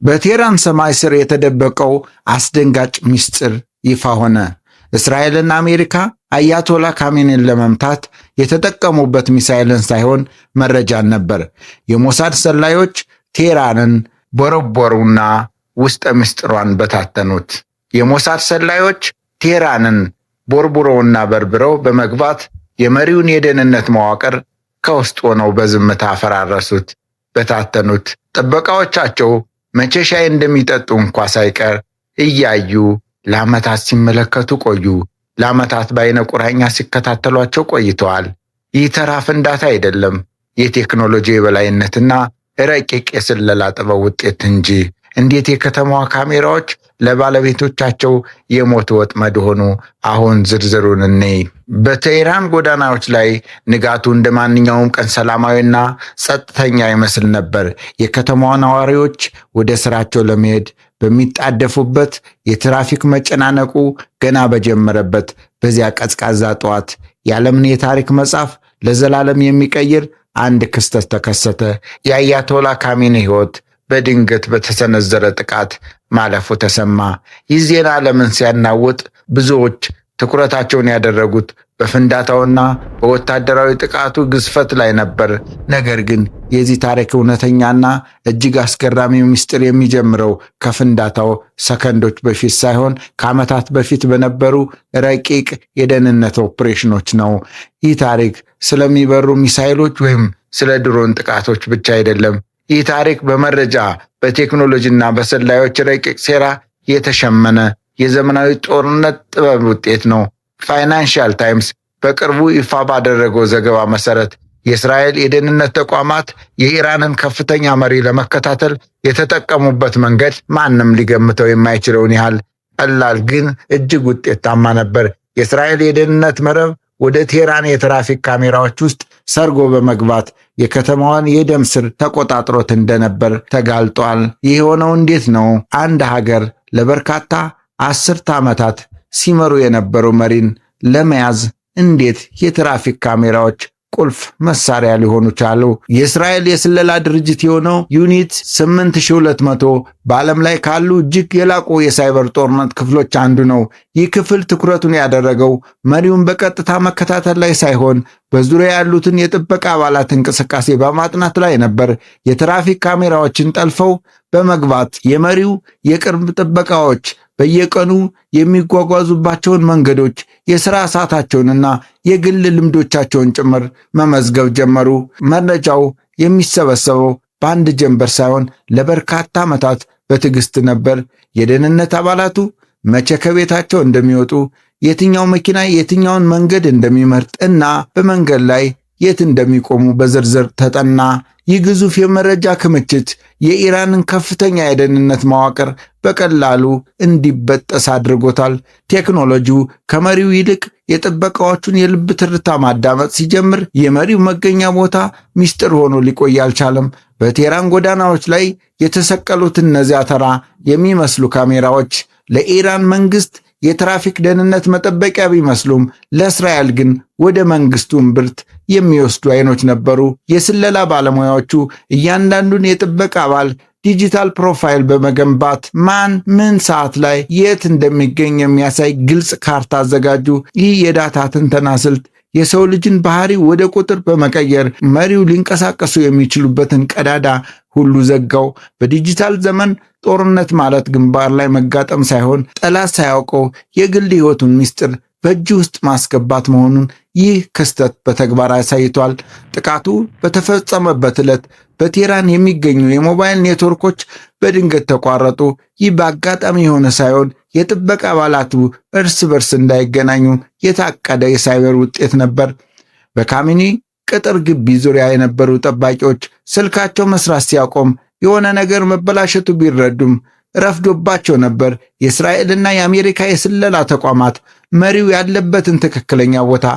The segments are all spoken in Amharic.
በቴህራን ሰማይ ስር የተደበቀው አስደንጋጭ ምስጢር ይፋ ሆነ። እስራኤልና አሜሪካ አያቶላ ካሜኒን ለመምታት የተጠቀሙበት ሚሳኤልን ሳይሆን መረጃን ነበር። የሞሳድ ሰላዮች ቴህራንን ቦረቦሩና ውስጠ ምስጢሯን በታተኑት። የሞሳድ ሰላዮች ቴህራንን ቦርቡረውና በርብረው በመግባት የመሪውን የደህንነት መዋቅር ከውስጥ ሆነው በዝምታ አፈራረሱት፣ በታተኑት። ጥበቃዎቻቸው መቼ ሻይ እንደሚጠጡ እንኳ ሳይቀር እያዩ ለዓመታት ሲመለከቱ ቆዩ። ለዓመታት በዓይነ ቁራኛ ሲከታተሏቸው ቆይተዋል። ይህ ተራ ፍንዳታ አይደለም፣ የቴክኖሎጂ የበላይነትና ረቂቅ የስለላ ጥበብ ውጤት እንጂ። እንዴት የከተማዋ ካሜራዎች ለባለቤቶቻቸው የሞት ወጥመድ ሆኑ? አሁን ዝርዝሩን እንይ። በቴህራን ጎዳናዎች ላይ ንጋቱ እንደ ማንኛውም ቀን ሰላማዊና ጸጥተኛ ይመስል ነበር። የከተማዋ ነዋሪዎች ወደ ስራቸው ለመሄድ በሚጣደፉበት፣ የትራፊክ መጨናነቁ ገና በጀመረበት በዚያ ቀዝቃዛ ጠዋት የዓለምን የታሪክ መጽሐፍ ለዘላለም የሚቀይር አንድ ክስተት ተከሰተ። የአያቶላ ካሜኒ ሕይወት በድንገት በተሰነዘረ ጥቃት ማለፉ ተሰማ። ይህ ዜና ዓለምን ሲያናውጥ ብዙዎች ትኩረታቸውን ያደረጉት በፍንዳታውና በወታደራዊ ጥቃቱ ግዝፈት ላይ ነበር። ነገር ግን የዚህ ታሪክ እውነተኛና እጅግ አስገራሚው ምስጢር የሚጀምረው ከፍንዳታው ሰከንዶች በፊት ሳይሆን ከዓመታት በፊት በነበሩ ረቂቅ የደህንነት ኦፕሬሽኖች ነው። ይህ ታሪክ ስለሚበሩ ሚሳይሎች ወይም ስለ ድሮን ጥቃቶች ብቻ አይደለም። ይህ ታሪክ በመረጃ በቴክኖሎጂና በሰላዮች ረቂቅ ሴራ የተሸመነ የዘመናዊ ጦርነት ጥበብ ውጤት ነው። ፋይናንሻል ታይምስ በቅርቡ ይፋ ባደረገው ዘገባ መሰረት የእስራኤል የደህንነት ተቋማት የኢራንን ከፍተኛ መሪ ለመከታተል የተጠቀሙበት መንገድ ማንም ሊገምተው የማይችለውን ያህል ቀላል ግን እጅግ ውጤታማ ነበር። የእስራኤል የደህንነት መረብ ወደ ቴህራን የትራፊክ ካሜራዎች ውስጥ ሰርጎ በመግባት የከተማዋን የደም ስር ተቆጣጥሮት እንደነበር ተጋልጧል። ይህ የሆነው እንዴት ነው? አንድ ሀገር ለበርካታ አስርተ ዓመታት ሲመሩ የነበሩ መሪን ለመያዝ እንዴት የትራፊክ ካሜራዎች ቁልፍ መሳሪያ ሊሆኑ ቻሉ? የእስራኤል የስለላ ድርጅት የሆነው ዩኒት 8200 በዓለም ላይ ካሉ እጅግ የላቁ የሳይበር ጦርነት ክፍሎች አንዱ ነው። ይህ ክፍል ትኩረቱን ያደረገው መሪውን በቀጥታ መከታተል ላይ ሳይሆን በዙሪያ ያሉትን የጥበቃ አባላት እንቅስቃሴ በማጥናት ላይ ነበር። የትራፊክ ካሜራዎችን ጠልፈው በመግባት የመሪው የቅርብ ጥበቃዎች በየቀኑ የሚጓጓዙባቸውን መንገዶች፣ የሥራ ሰዓታቸውንና የግል ልምዶቻቸውን ጭምር መመዝገብ ጀመሩ። መረጃው የሚሰበሰበው በአንድ ጀንበር ሳይሆን ለበርካታ ዓመታት በትዕግስት ነበር። የደህንነት አባላቱ መቼ ከቤታቸው እንደሚወጡ፣ የትኛው መኪና የትኛውን መንገድ እንደሚመርጥ እና በመንገድ ላይ የት እንደሚቆሙ በዝርዝር ተጠና። ይህ ግዙፍ የመረጃ ክምችት የኢራንን ከፍተኛ የደህንነት መዋቅር በቀላሉ እንዲበጠስ አድርጎታል። ቴክኖሎጂው ከመሪው ይልቅ የጥበቃዎቹን የልብ ትርታ ማዳመጥ ሲጀምር የመሪው መገኛ ቦታ ምስጢር ሆኖ ሊቆይ አልቻለም። በቴህራን ጎዳናዎች ላይ የተሰቀሉት እነዚያ ተራ የሚመስሉ ካሜራዎች ለኢራን መንግስት የትራፊክ ደህንነት መጠበቂያ ቢመስሉም ለእስራኤል ግን ወደ መንግስቱ እምብርት የሚወስዱ አይኖች ነበሩ። የስለላ ባለሙያዎቹ እያንዳንዱን የጥበቃ አባል ዲጂታል ፕሮፋይል በመገንባት ማን ምን ሰዓት ላይ የት እንደሚገኝ የሚያሳይ ግልጽ ካርታ አዘጋጁ። ይህ የዳታ ትንተና ስልት የሰው ልጅን ባህሪ ወደ ቁጥር በመቀየር መሪው ሊንቀሳቀሱ የሚችሉበትን ቀዳዳ ሁሉ ዘጋው። በዲጂታል ዘመን ጦርነት ማለት ግንባር ላይ መጋጠም ሳይሆን ጠላት ሳያውቀው የግል ሕይወቱን ምስጢር በእጅ ውስጥ ማስገባት መሆኑን ይህ ክስተት በተግባር አሳይቷል። ጥቃቱ በተፈጸመበት ዕለት በቴህራን የሚገኙ የሞባይል ኔትወርኮች በድንገት ተቋረጡ። ይህ በአጋጣሚ የሆነ ሳይሆን የጥበቃ አባላቱ እርስ በርስ እንዳይገናኙ የታቀደ የሳይበር ውጤት ነበር። በካሜኒ ቅጥር ግቢ ዙሪያ የነበሩ ጠባቂዎች ስልካቸው መስራት ሲያቆም የሆነ ነገር መበላሸቱ ቢረዱም ረፍዶባቸው ነበር። የእስራኤልና የአሜሪካ የስለላ ተቋማት መሪው ያለበትን ትክክለኛ ቦታ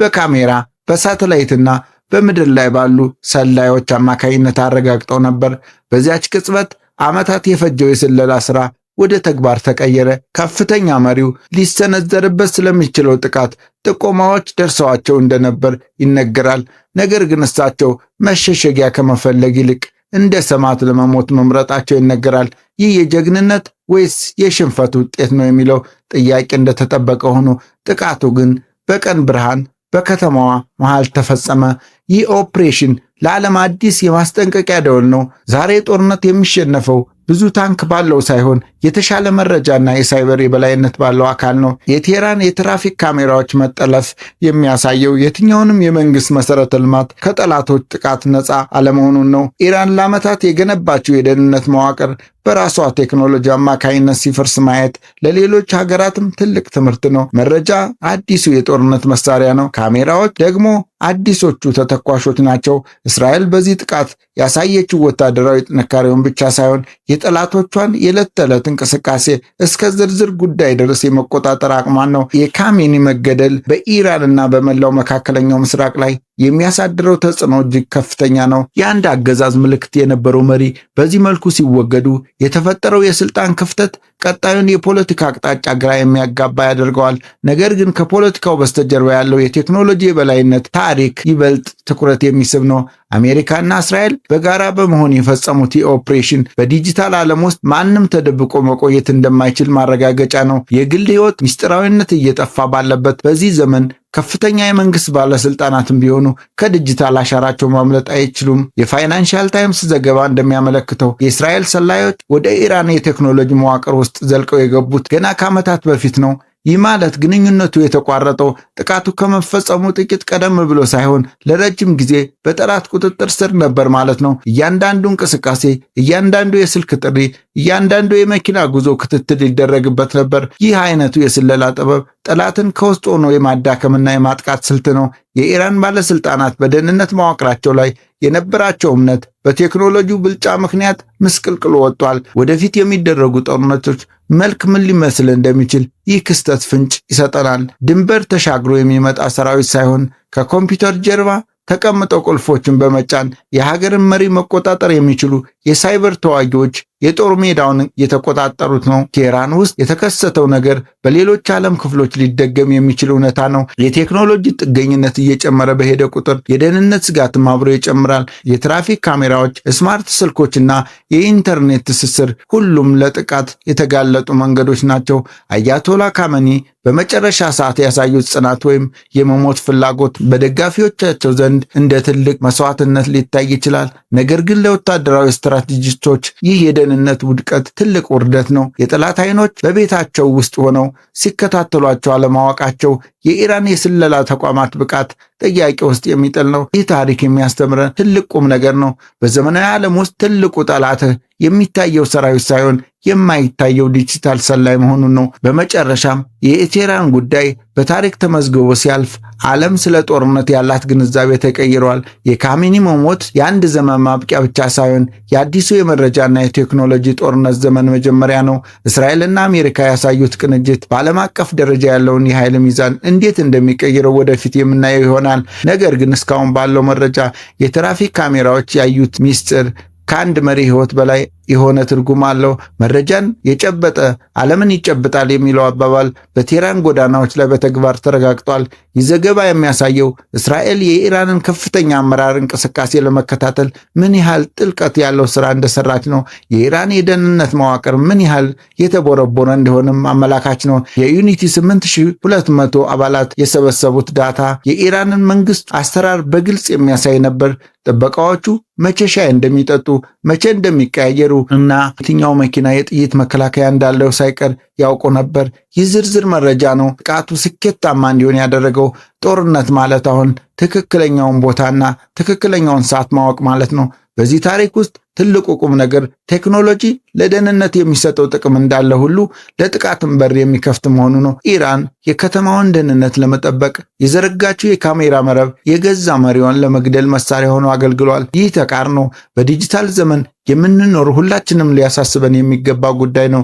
በካሜራ በሳተላይትና በምድር ላይ ባሉ ሰላዮች አማካይነት አረጋግጠው ነበር። በዚያች ቅጽበት ዓመታት የፈጀው የስለላ ሥራ ወደ ተግባር ተቀየረ። ከፍተኛ መሪው ሊሰነዘርበት ስለሚችለው ጥቃት ጥቆማዎች ደርሰዋቸው እንደነበር ይነገራል። ነገር ግን እሳቸው መሸሸጊያ ከመፈለግ ይልቅ እንደ ሰማዕት ለመሞት መምረጣቸው ይነገራል። ይህ የጀግንነት ወይስ የሽንፈት ውጤት ነው የሚለው ጥያቄ እንደተጠበቀ ሆኖ ጥቃቱ ግን በቀን ብርሃን በከተማዋ መሃል ተፈጸመ። ይህ ኦፕሬሽን ለዓለም አዲስ የማስጠንቀቂያ ደወል ነው። ዛሬ ጦርነት የሚሸነፈው ብዙ ታንክ ባለው ሳይሆን የተሻለ መረጃና የሳይበር የበላይነት ባለው አካል ነው። የቴህራን የትራፊክ ካሜራዎች መጠለፍ የሚያሳየው የትኛውንም የመንግስት መሰረተ ልማት ከጠላቶች ጥቃት ነፃ አለመሆኑን ነው። ኢራን ለዓመታት የገነባችው የደህንነት መዋቅር በራሷ ቴክኖሎጂ አማካይነት ሲፈርስ ማየት ለሌሎች ሀገራትም ትልቅ ትምህርት ነው። መረጃ አዲሱ የጦርነት መሳሪያ ነው። ካሜራዎች ደግሞ አዲሶቹ ተተኳሾች ናቸው። እስራኤል በዚህ ጥቃት ያሳየችው ወታደራዊ ጥንካሬውን ብቻ ሳይሆን የጠላቶቿን የዕለት ተዕለት እንቅስቃሴ እስከ ዝርዝር ጉዳይ ድረስ የመቆጣጠር አቅሟን ነው። የካሜኒ መገደል በኢራንና በመላው መካከለኛው ምስራቅ ላይ የሚያሳድረው ተጽዕኖ እጅግ ከፍተኛ ነው። የአንድ አገዛዝ ምልክት የነበረው መሪ በዚህ መልኩ ሲወገዱ የተፈጠረው የስልጣን ክፍተት ቀጣዩን የፖለቲካ አቅጣጫ ግራ የሚያጋባ ያደርገዋል። ነገር ግን ከፖለቲካው በስተጀርባ ያለው የቴክኖሎጂ የበላይነት ታሪክ ይበልጥ ትኩረት የሚስብ ነው። አሜሪካና እስራኤል በጋራ በመሆን የፈጸሙት የኦፕሬሽን በዲጂታል ዓለም ውስጥ ማንም ተደብቆ መቆየት እንደማይችል ማረጋገጫ ነው። የግል ሕይወት ምስጢራዊነት እየጠፋ ባለበት በዚህ ዘመን ከፍተኛ የመንግስት ባለስልጣናትም ቢሆኑ ከዲጂታል አሻራቸው ማምለጥ አይችሉም። የፋይናንሻል ታይምስ ዘገባ እንደሚያመለክተው የእስራኤል ሰላዮች ወደ ኢራን የቴክኖሎጂ መዋቅር ውስጥ ዘልቀው የገቡት ገና ከዓመታት በፊት ነው። ይህ ማለት ግንኙነቱ የተቋረጠው ጥቃቱ ከመፈጸሙ ጥቂት ቀደም ብሎ ሳይሆን ለረጅም ጊዜ በጠላት ቁጥጥር ስር ነበር ማለት ነው። እያንዳንዱ እንቅስቃሴ፣ እያንዳንዱ የስልክ ጥሪ፣ እያንዳንዱ የመኪና ጉዞ ክትትል ይደረግበት ነበር። ይህ አይነቱ የስለላ ጥበብ ጠላትን ከውስጥ ሆኖ የማዳከምና የማጥቃት ስልት ነው። የኢራን ባለስልጣናት በደህንነት መዋቅራቸው ላይ የነበራቸው እምነት በቴክኖሎጂው ብልጫ ምክንያት ምስቅልቅሎ ወጥቷል። ወደፊት የሚደረጉ ጦርነቶች መልክ ምን ሊመስል እንደሚችል ይህ ክስተት ፍንጭ ይሰጠናል። ድንበር ተሻግሮ የሚመጣ ሰራዊት ሳይሆን ከኮምፒውተር ጀርባ ተቀምጠው ቁልፎችን በመጫን የሀገርን መሪ መቆጣጠር የሚችሉ የሳይበር ተዋጊዎች የጦር ሜዳውን የተቆጣጠሩት ነው። ቴህራን ውስጥ የተከሰተው ነገር በሌሎች ዓለም ክፍሎች ሊደገም የሚችል እውነታ ነው። የቴክኖሎጂ ጥገኝነት እየጨመረ በሄደ ቁጥር የደህንነት ስጋትም አብሮ ይጨምራል። የትራፊክ ካሜራዎች፣ ስማርት ስልኮችና የኢንተርኔት ትስስር ሁሉም ለጥቃት የተጋለጡ መንገዶች ናቸው። አያቶላ ካሜኒ በመጨረሻ ሰዓት ያሳዩት ጽናት ወይም የመሞት ፍላጎት በደጋፊዎቻቸው ዘንድ እንደ ትልቅ መስዋዕትነት ሊታይ ይችላል። ነገር ግን ለወታደራዊ ስትራቴጂስቶች ይህ የደህንነት ውድቀት ትልቅ ውርደት ነው። የጠላት አይኖች በቤታቸው ውስጥ ሆነው ሲከታተሏቸው አለማወቃቸው የኢራን የስለላ ተቋማት ብቃት ጥያቄ ውስጥ የሚጥል ነው። ይህ ታሪክ የሚያስተምረን ትልቅ ቁም ነገር ነው። በዘመናዊ ዓለም ውስጥ ትልቁ ጠላትህ የሚታየው ሰራዊት ሳይሆን የማይታየው ዲጂታል ሰላይ መሆኑን ነው። በመጨረሻም የቴህራን ጉዳይ በታሪክ ተመዝግቦ ሲያልፍ ዓለም ስለ ጦርነት ያላት ግንዛቤ ተቀይሯል። የካሜኒ መሞት የአንድ ዘመን ማብቂያ ብቻ ሳይሆን የአዲሱ የመረጃና የቴክኖሎጂ ጦርነት ዘመን መጀመሪያ ነው። እስራኤልና አሜሪካ ያሳዩት ቅንጅት በዓለም አቀፍ ደረጃ ያለውን የኃይል ሚዛን እንዴት እንደሚቀይረው ወደፊት የምናየው ይሆናል። ነገር ግን እስካሁን ባለው መረጃ የትራፊክ ካሜራዎች ያዩት ሚስጥር ከአንድ መሪ ሕይወት በላይ የሆነ ትርጉም አለው። መረጃን የጨበጠ ዓለምን ይጨብጣል የሚለው አባባል በቴህራን ጎዳናዎች ላይ በተግባር ተረጋግጧል። ይህ ዘገባ የሚያሳየው እስራኤል የኢራንን ከፍተኛ አመራር እንቅስቃሴ ለመከታተል ምን ያህል ጥልቀት ያለው ሥራ እንደሰራች ነው። የኢራን የደህንነት መዋቅር ምን ያህል የተቦረቦረ እንደሆነም አመላካች ነው። የዩኒቲ 8200 አባላት የሰበሰቡት ዳታ የኢራንን መንግስት አሰራር በግልጽ የሚያሳይ ነበር። ጥበቃዎቹ መቼ ሻይ እንደሚጠጡ፣ መቼ እንደሚቀያየሩ እና የትኛው መኪና የጥይት መከላከያ እንዳለው ሳይቀር ያውቁ ነበር። ይህ ዝርዝር መረጃ ነው ጥቃቱ ስኬታማ እንዲሆን ያደረገው። ጦርነት ማለት አሁን ትክክለኛውን ቦታና ትክክለኛውን ሰዓት ማወቅ ማለት ነው። በዚህ ታሪክ ውስጥ ትልቁ ቁም ነገር ቴክኖሎጂ ለደህንነት የሚሰጠው ጥቅም እንዳለ ሁሉ ለጥቃትም በር የሚከፍት መሆኑ ነው። ኢራን የከተማውን ደህንነት ለመጠበቅ የዘረጋችው የካሜራ መረብ የገዛ መሪዋን ለመግደል መሳሪያ ሆኖ አገልግሏል። ይህ ተቃርኖ በዲጂታል ዘመን የምንኖር ሁላችንም ሊያሳስበን የሚገባ ጉዳይ ነው።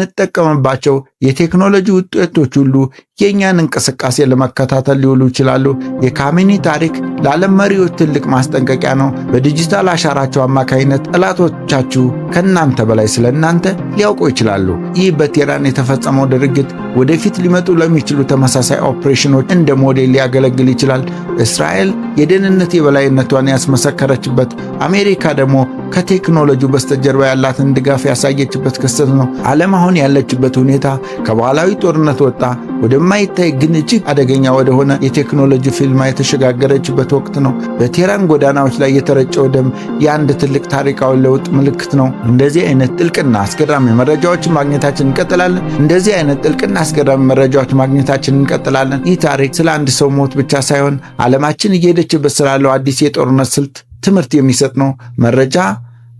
የምንጠቀምባቸው የቴክኖሎጂ ውጤቶች ሁሉ የእኛን እንቅስቃሴ ለመከታተል ሊውሉ ይችላሉ። የካሜኒ ታሪክ ለዓለም መሪዎች ትልቅ ማስጠንቀቂያ ነው። በዲጂታል አሻራቸው አማካይነት ጠላቶቻችሁ ከእናንተ በላይ ስለ እናንተ ሊያውቁ ይችላሉ። ይህ በቴህራን የተፈጸመው ድርጊት ወደፊት ሊመጡ ለሚችሉ ተመሳሳይ ኦፕሬሽኖች እንደ ሞዴል ሊያገለግል ይችላል። እስራኤል የደህንነት የበላይነቷን ያስመሰከረችበት፣ አሜሪካ ደግሞ ከቴክኖሎጂው በስተጀርባ ያላትን ድጋፍ ያሳየችበት ክስተት ነው። ዓለም አሁን ያለችበት ሁኔታ ከባህላዊ ጦርነት ወጣ ወደማይታይ ግን እጅግ አደገኛ ወደሆነ የቴክኖሎጂ ፊልማ የተሸጋገረችበት ወቅት ነው። በቴህራን ጎዳናዎች ላይ የተረጨው ደም የአንድ ትልቅ ታሪካዊ ለውጥ ምልክት ነው። እንደዚህ አይነት ጥልቅና አስገራሚ መረጃዎችን ማግኘታችን እንቀጥላለን። ይህ ታሪክ ስለ አንድ ሰው ሞት ብቻ ሳይሆን ዓለማችን እየሄደችበት ስላለው አዲስ የጦርነት ስልት ትምህርት የሚሰጥ ነው። መረጃ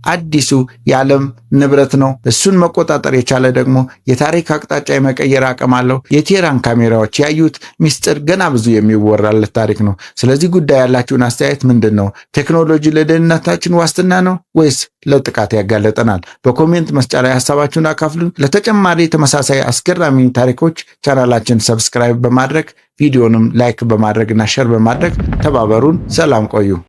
አዲሱ የዓለም ንብረት ነው። እሱን መቆጣጠር የቻለ ደግሞ የታሪክ አቅጣጫ የመቀየር አቅም አለው። የቴህራን ካሜራዎች ያዩት ሚስጥር ገና ብዙ የሚወራለት ታሪክ ነው። ስለዚህ ጉዳይ ያላችሁን አስተያየት ምንድን ነው? ቴክኖሎጂ ለደህንነታችን ዋስትና ነው ወይስ ለጥቃት ያጋለጠናል? በኮሜንት መስጫ ላይ ሐሳባችሁን አካፍሉን። ለተጨማሪ ተመሳሳይ አስገራሚ ታሪኮች ቻናላችን ሰብስክራይብ በማድረግ ቪዲዮንም ላይክ በማድረግና ሼር በማድረግ ተባበሩን። ሰላም ቆዩ።